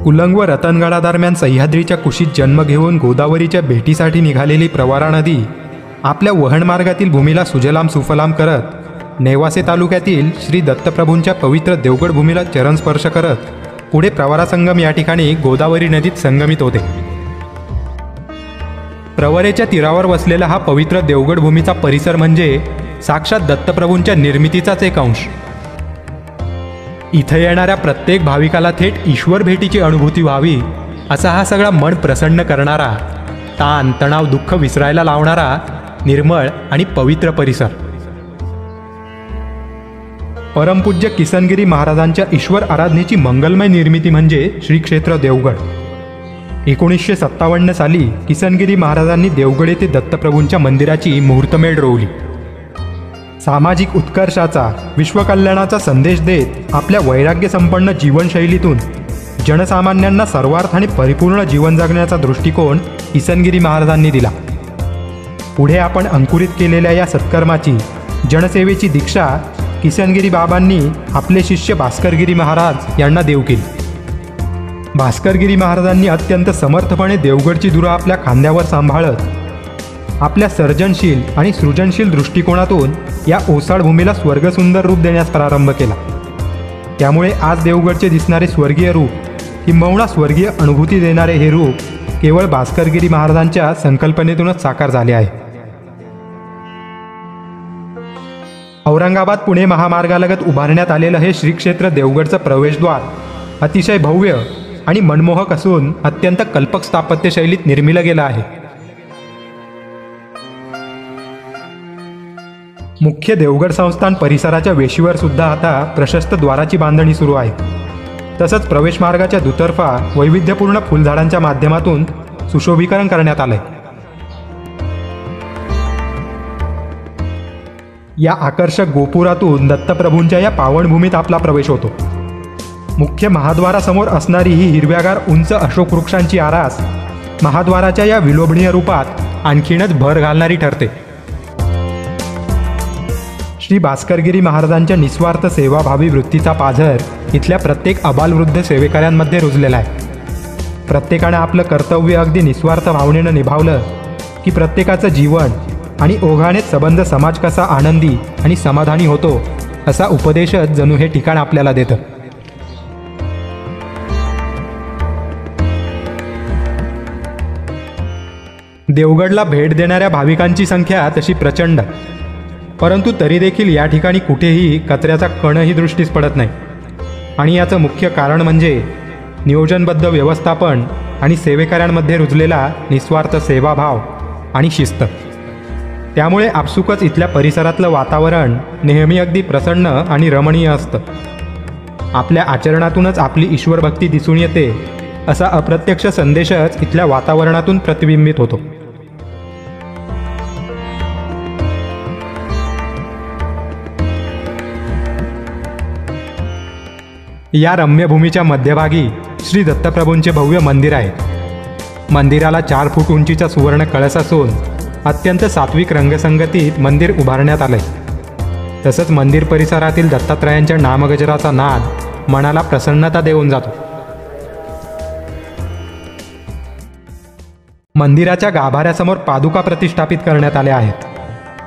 कुलंग व रतनगडादरम्यान सह्याद्रीच्या कुशीत जन्म घेऊन गोदावरीच्या भेटीसाठी निघालेली प्रवरा नदी आपल्या वहनमार्गातील भूमीला सुजलाम सुफलाम करत नेवासे तालुक्यातील श्री दत्तप्रभूंच्या पवित्र देवगड भूमीला चरणस्पर्श करत पुढे प्रवरा संगम या ठिकाणी गोदावरी नदीत संगमित होते। प्रवरेच्या तीरावर वसलेला हा पवित्र देवगड भूमीचा परिसर म्हणजे साक्षात दत्तप्रभूंच्या निर्मितीचाच एक अंश। इथे येणाऱ्या प्रत्येक भाविकाला थेट ईश्वर भेटीची अनुभूती व्हावी असा हा सगळा मन प्रसन्न करणारा, ताण तणाव दुःख विसरायला लावणारा निर्मळ आणि पवित्र परिसर। परमपूज्य किसनगिरी महाराजांच्या ईश्वर आराधनेची मंगलमय निर्मिती म्हणजे श्री क्षेत्र देवगड। 1957 साली किसनगिरी महाराजांनी देवगड येथे दत्तप्रभूंच्या मंदिराची मुहूर्तमेढ रोवली। सामाजिक उत्कर्षाचा, विश्वकल्याणाचा संदेश देत आपल्या वैराग्यसंपन्न जीवनशैलीतून जनसामान्यांना सर्वार्थाने परिपूर्ण जीवन जगण्याचा दृष्टिकोन किसनगिरी महाराजांनी दिला। पुढे आपण अंकुरित केलेल्या या सत्कर्माची, जनसेवेची दीक्षा किसनगिरी बाबांनी आपले शिष्य भास्करगिरी महाराज यांना देऊ केली। भास्करगिरी महाराजांनी अत्यंत समर्थपणे देवगडची धुरा आपल्या खांद्यावर सांभाळत आपल्या सर्जनशील आणि सृजनशील दृष्टिकोनातून या ओसाड भूमीला स्वर्गसुंदर रूप देण्यास प्रारंभ केला। त्यामुळे आज देवगडचे दिसणारे स्वर्गीय रूप, किंबहुना स्वर्गीय अनुभूती देणारे हे रूप केवळ भास्करगिरी महाराजांच्या संकल्पनेतूनच साकार झाले आहे। औरंगाबाद पुणे महामार्गालगत उभारण्यात आलेलं हे श्री क्षेत्र देवगडचं प्रवेशद्वार अतिशय भव्य आणि मनमोहक असून अत्यंत कल्पक स्थापत्यशैलीत निर्मिलं गेलं आहे। मुख्य देवगड संस्थान परिसराच्या वेशीवर सुद्धा आता प्रशस्त द्वाराची बांधणी सुरू आहे। तसंच प्रवेशमार्गाच्या दुतर्फा वैविध्यपूर्ण फुलझाडांच्या माध्यमातून सुशोभीकरण करण्यात आलंय। या आकर्षक गोपुरातून दत्तप्रभूंच्या या पावनभूमीत आपला प्रवेश होतो। मुख्य महाद्वारासमोर असणारी ही हिरव्यागार उंच अशोक वृक्षांची आरास महाद्वाराच्या या विलोभनीय रूपात आणखीनच भर घालणारी ठरते। श्री भास्करगिरी महाराजांच्या निस्वार्थ सेवाभावी वृत्तीचा पाझर इथल्या प्रत्येक अबालवृद्ध सेवेकऱ्यांमध्ये रुजलेला आहे। प्रत्येकानं आपलं कर्तव्य अगदी निस्वार्थ भावनेनं निभावलं की प्रत्येकाचं जीवन आणि ओघानेच सबंध समाज कसा आनंदी आणि समाधानी होतो असा उपदेशच जणू हे ठिकाण आपल्याला देतं। देवगडला भेट देणाऱ्या भाविकांची संख्या तशी प्रचंड, परंतु तरी देखील या ठिकाणी कुठेही कचऱ्याचा कणही दृष्टीस पडत नाही। आणि याचं मुख्य कारण म्हणजे नियोजनबद्ध व्यवस्थापन आणि सेवेकऱ्यांमध्ये रुजलेला निस्वार्थ सेवाभाव आणि शिस्त। त्यामुळे आपसुकच इथल्या परिसरातलं वातावरण नेहमी अगदी प्रसन्न आणि रमणीय असतं। आपल्या आचरणातूनच आपली ईश्वरभक्ती दिसून येते असा अप्रत्यक्ष संदेशच इथल्या वातावरणातून प्रतिबिंबित होतो। या रम्यभूमीच्या मध्यभागी श्री दत्तप्रभूंचे भव्य मंदिर आहे। मंदिराला 4 फूट उंचीचा सुवर्ण कळस असून अत्यंत सात्विक रंगसंगतीत मंदिर उभारण्यात आलंय। तसंच मंदिर परिसरातील दत्तात्रयांच्या नामगजराचा नाद मनाला प्रसन्नता देऊन जातो। मंदिराच्या गाभाऱ्यासमोर पादुका प्रतिष्ठापित करण्यात आल्या आहेत,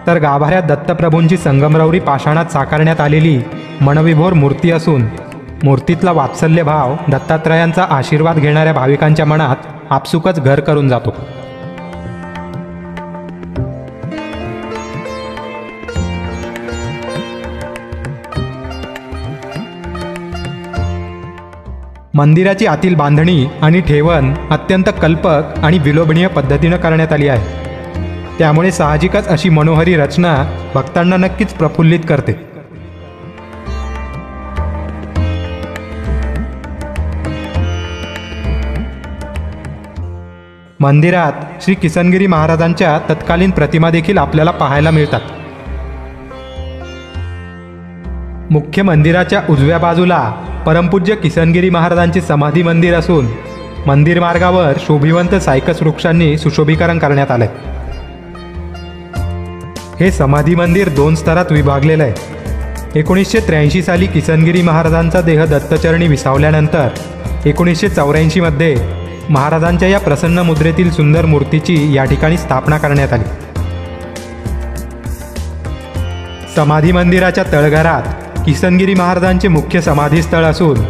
तर गाभाऱ्यात दत्तप्रभूंची संगमरवरी पाषाणात साकारण्यात आलेली मनविभोर मूर्ती असून मूर्तीतला वात्सल्य भाव दत्तात्रयांचा आशीर्वाद घेणाऱ्या भाविकांच्या मनात आपसुकच घर करून जातो। मंदिराची आतील बांधणी आणि ठेवण अत्यंत कल्पक आणि विलोभनीय पद्धतीनं करण्यात आली आहे। त्यामुळे साहजिकच अशी मनोहरी रचना भक्तांना नक्कीच प्रफुल्लित करते। मंदिरात श्री किसनगिरी महाराजांच्या तत्कालीन प्रतिमा देखील आपल्याला पाहायला मिळतात। मुख्य मंदिराच्या उजव्या बाजूला परमपूज्य किसनगिरी महाराजांचे समाधी मंदिर असून मंदिर मार्गावर शोभिवंत सायकस वृक्षांनी सुशोभीकरण करण्यात आले। हे समाधी मंदिर 2 स्तरात विभागलेलं आहे। 1983 साली किसनगिरी महाराजांचा देह दत्तचरणी विसावल्यानंतर 1984 मध्ये महाराजांच्या या प्रसन्न मुद्रेतील सुंदर मूर्तीची या ठिकाणी स्थापना करण्यात आली. समाधी मंदिराच्या तळघरात किसनगिरी महाराजांचे मुख्य समाधीस्थळ असून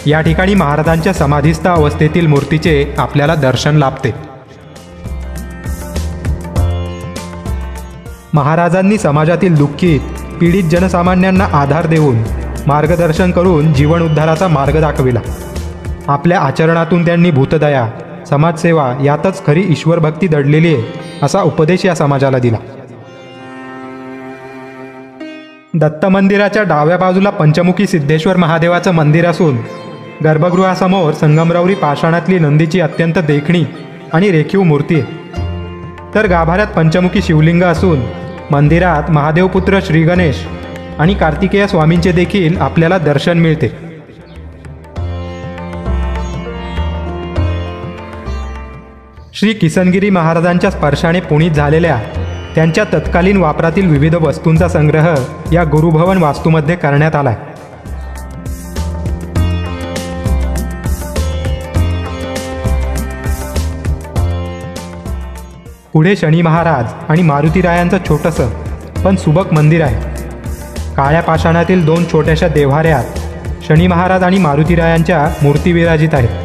या ठिकाणी महाराजांच्या समाधीस्थ अवस्थेतील मूर्तीचे आपल्याला दर्शन लाभते. महाराजांनी समाजातील दुःखित पीडित जनसामान्यांना आधार देऊन मार्गदर्शन करून जीवन उद्धाराचा मार्ग दाखविला. आपल्या आचरणातून त्यांनी भूतदया, समाजसेवा यातच खरी ईश्वरभक्ती दडलेली आहे असा उपदेश या समाजाला दिला. दत्त मंदिराच्या डाव्या बाजूला पंचमुखी सिद्धेश्वर महादेवाचं मंदिर असून गर्भगृहासमोर संगमरवरी पाषाणातली नंदीची अत्यंत देखणी आणि रेखीव मूर्ती आहे. तर गाभाऱ्यात पंचमुखी शिवलिंग असून मंदिरात महादेवपुत्र श्री गणेश आणि कार्तिकेय स्वामींचे देखील आपल्याला दर्शन मिळते. श्री किसनगिरी महाराजांच्या स्पर्शाने पुनीत झालेल्या त्यांच्या तत्कालीन वापरातील विविध वस्तूंचा संग्रह या गुरुभवन वास्तूमध्ये करण्यात आला आहे. पुढे शनी महाराज आणि मारुतीरायांचं छोटंसं पण सुबक मंदिर आहे. काळ्या पाषाणातील 2 छोट्याशा देव्हाऱ्यात शनी महाराज आणि मारुतीरायांच्या मूर्ती विराजित आहेत.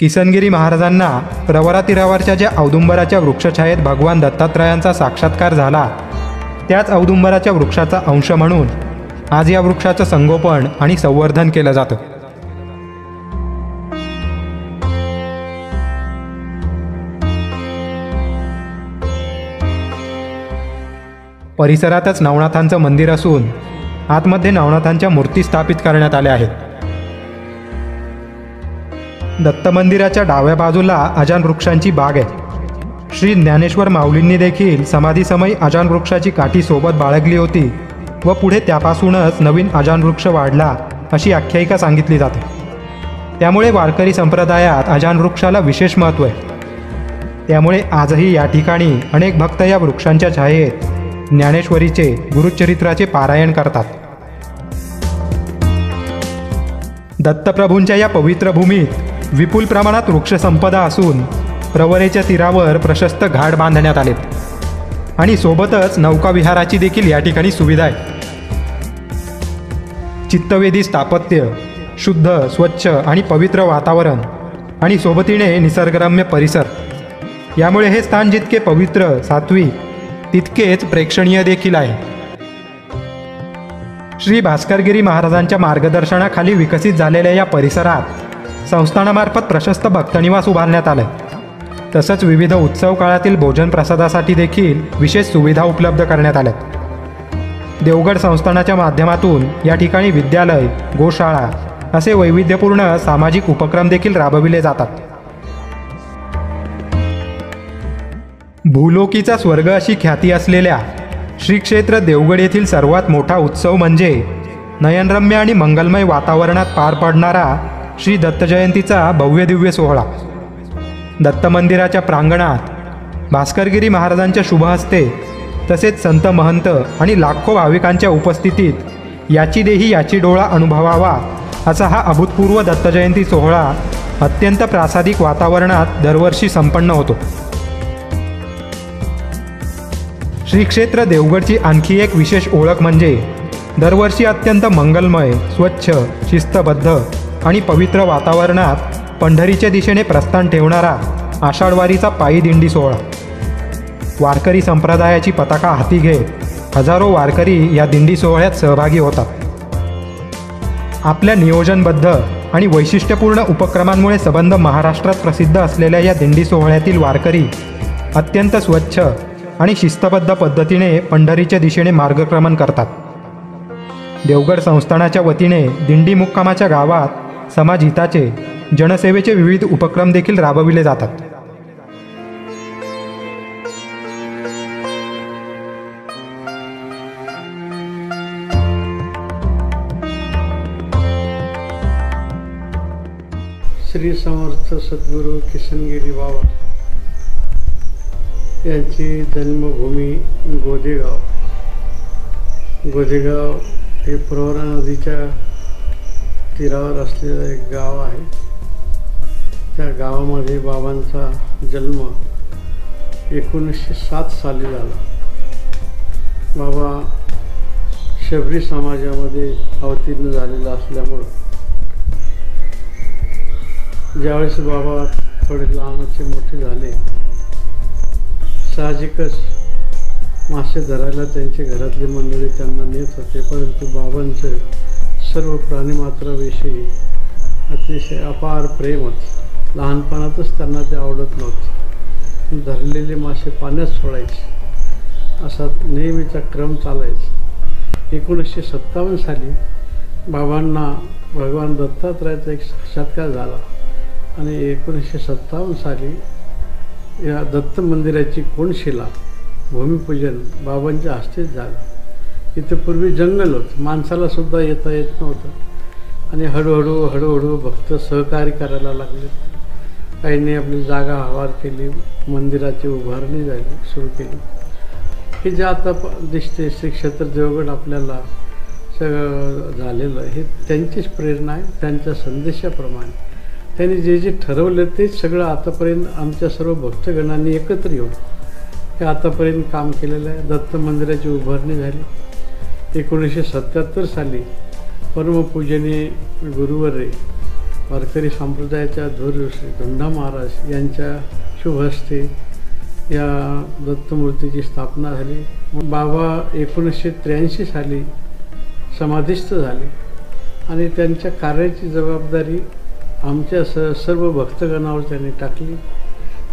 किसनगिरी महाराजांना प्रवरातीरावरच्या ज्या औदुंबराच्या वृक्षछायेत भगवान दत्तात्रयांचा साक्षात्कार झाला त्याच औदुंबराच्या वृक्षाचा अंश म्हणून आज या वृक्षाचं संगोपन आणि संवर्धन केलं जातं. परिसरातच नवनाथांचं मंदिर असून आतमध्ये नवनाथांच्या मूर्ती स्थापित करण्यात आल्या आहेत. दत्त मंदिराच्या डाव्या बाजूला अजान वृक्षांची बाग आहे. श्री ज्ञानेश्वर माऊलींनी देखील समाधीसमयी अजान वृक्षाची काठी सोबत बाळगली होती व पुढे त्यापासूनच नवीन अजान वृक्ष वाढला अशी आख्यायिका सांगितली जाते. त्यामुळे वारकरी संप्रदायात अजान वृक्षाला विशेष महत्त्व आहे. त्यामुळे आजही या ठिकाणी अनेक भक्त या वृक्षांच्या छायेत ज्ञानेश्वरीचे गुरुचरित्राचे पारायण करतात. दत्तप्रभूंच्या या पवित्र भूमीत विपुल प्रमाणात वृक्षसंपदा असून प्रवरेच्या तीरावर प्रशस्त घाट बांधण्यात आलेत आणि सोबतच नौकाविहाराची देखील या ठिकाणी सुविधा आहे. चित्तवेधी स्थापत्य, शुद्ध, स्वच्छ आणि पवित्र वातावरण आणि सोबतीने निसर्गरम्य परिसर यामुळे हे स्थान जितके पवित्र, सात्विक तितकेच प्रेक्षणीय देखील आहे. श्री भास्करगिरी महाराजांच्या मार्गदर्शनाखाली विकसित झालेल्या या परिसरात संस्थानामार्फत प्रशस्त भक्तनिवास उभारण्यात आले. तसंच विविध उत्सव काळातील भोजन प्रसादासाठी देखील विशेष सुविधा उपलब्ध करण्यात आल्या. देवगड संस्थानाच्या माध्यमातून या ठिकाणी विद्यालय, गोशाळा असे वैविध्यपूर्ण सामाजिक उपक्रम देखील राबविले जातात. भूलोकीचा स्वर्ग अशी ख्याती असलेल्या श्री क्षेत्र देवगड येथील सर्वात मोठा उत्सव म्हणजे नयनरम्य आणि मंगलमय वातावरणात पार पडणारा श्री दत्तजयंतीचा भव्य दिव्य सोहळा. दत्त मंदिराच्या प्रांगणात भास्करगिरी महाराजांच्या शुभहस्ते तसेच संत महंत आणि लाखो भाविकांच्या उपस्थितीत याची देही याची डोळा अनुभवावा असा हा अभूतपूर्व दत्तजयंती सोहळा अत्यंत प्रासादिक वातावरणात दरवर्षी संपन्न होतो. श्री क्षेत्र देवगडची आणखी एक विशेष ओळख म्हणजे दरवर्षी अत्यंत मंगलमय, स्वच्छ, शिस्तबद्ध आणि पवित्र वातावरणात पंढरीच्या दिशेने प्रस्थान ठेवणारा आषाढवारीचा पायी दिंडी सोहळा. वारकरी संप्रदायाची पताका हाती घेत हजारो वारकरी या दिंडी सोहळ्यात सहभागी होतात. आपल्या नियोजनबद्ध आणि वैशिष्ट्यपूर्ण उपक्रमांमुळे संबंध महाराष्ट्रात प्रसिद्ध असलेल्या या दिंडी सोहळ्यातील वारकरी अत्यंत स्वच्छ आणि शिस्तबद्ध पद्धतीने पंढरीच्या दिशेने मार्गक्रमण करतात. देवगड संस्थानाच्या वतीने दिंडी मुक्कामाच्या गावात समाजहिताचे, जनसेवेचे विविध उपक्रम देखील राबविले जातात. श्री समर्थ सद्गुरू किसनगिरी बाबा यांची जन्मभूमी गोदेगाव हे प्रवरा नदीच्या तीरावर असलेलं एक गाव आहे. त्या गावामध्ये बाबांचा जन्म 1907 साली झाला. बाबा शबरी समाजामध्ये अवतीर्ण झालेला असल्यामुळं ज्यावेळेस बाबा थोडे लहानाचे मोठे झाले, साहजिकच मासे धरायला त्यांचे घरातली मंडळी त्यांना नेत होते, परंतु बाबांचं सर्व प्राणीमात्राविषयी अतिशय अपार प्रेम होतं. लहानपणातच त्यांना ते आवडत नव्हतं. धरलेले मासे पाण्यात सोडायचे असा नेहमीचा क्रम चालायचा. 1957 साली बाबांना भगवान दत्तात्रयाचा एक साक्षात्कार झाला आणि 1957 साली या दत्त मंदिराची कोनशिला भूमिपूजन बाबांच्या हस्तेच झालं. इथं पूर्वी जंगल होतं, माणसाला सुद्धा येता येत नव्हतं आणि हळूहळू भक्त सहकार्य करायला लागले. काहींनी आपली जागा हवार केली, मंदिराची उभारणी झाली सुरू केली. हे जे आता दिसते श्री क्षेत्र देवगड आपल्याला सगळं झालेलं हे त्यांचीच प्रेरणा आहे. त्यांच्या संदेशाप्रमाणे त्यांनी जे जे ठरवलं तेच सगळं आतापर्यंत आमच्या सर्व भक्तगणांनी एकत्र येऊन हे आतापर्यंत काम केलेलं आहे. दत्त मंदिराची उभारणी झाली. 1977 साली परमपूजनीय गुरुवर्य वारकरी संप्रदायाच्या धूर श्री धोंडा महाराज यांच्या शुभ हस्ते या दत्तमूर्तीची स्थापना झाली. बाबा 1983 साली समाधिस्थ झाले आणि त्यांच्या कार्याची जबाबदारी आमच्या सर्व भक्तगणावर त्यांनी टाकली.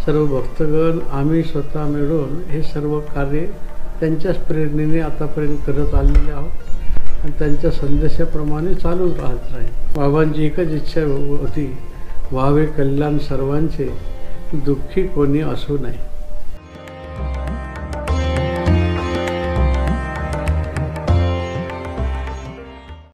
सर्व भक्तगण आम्ही स्वतः मिळून हे सर्व कार्य त्यांच्याच प्रेरणेने आतापर्यंत करत आलेले आहोत आणि त्यांच्या संदेशाप्रमाणे चालू राहत राहील. बाबांची एकच इच्छा होती, व्हावे कल्याण सर्वांचे, दुःखी कोणी असू नये.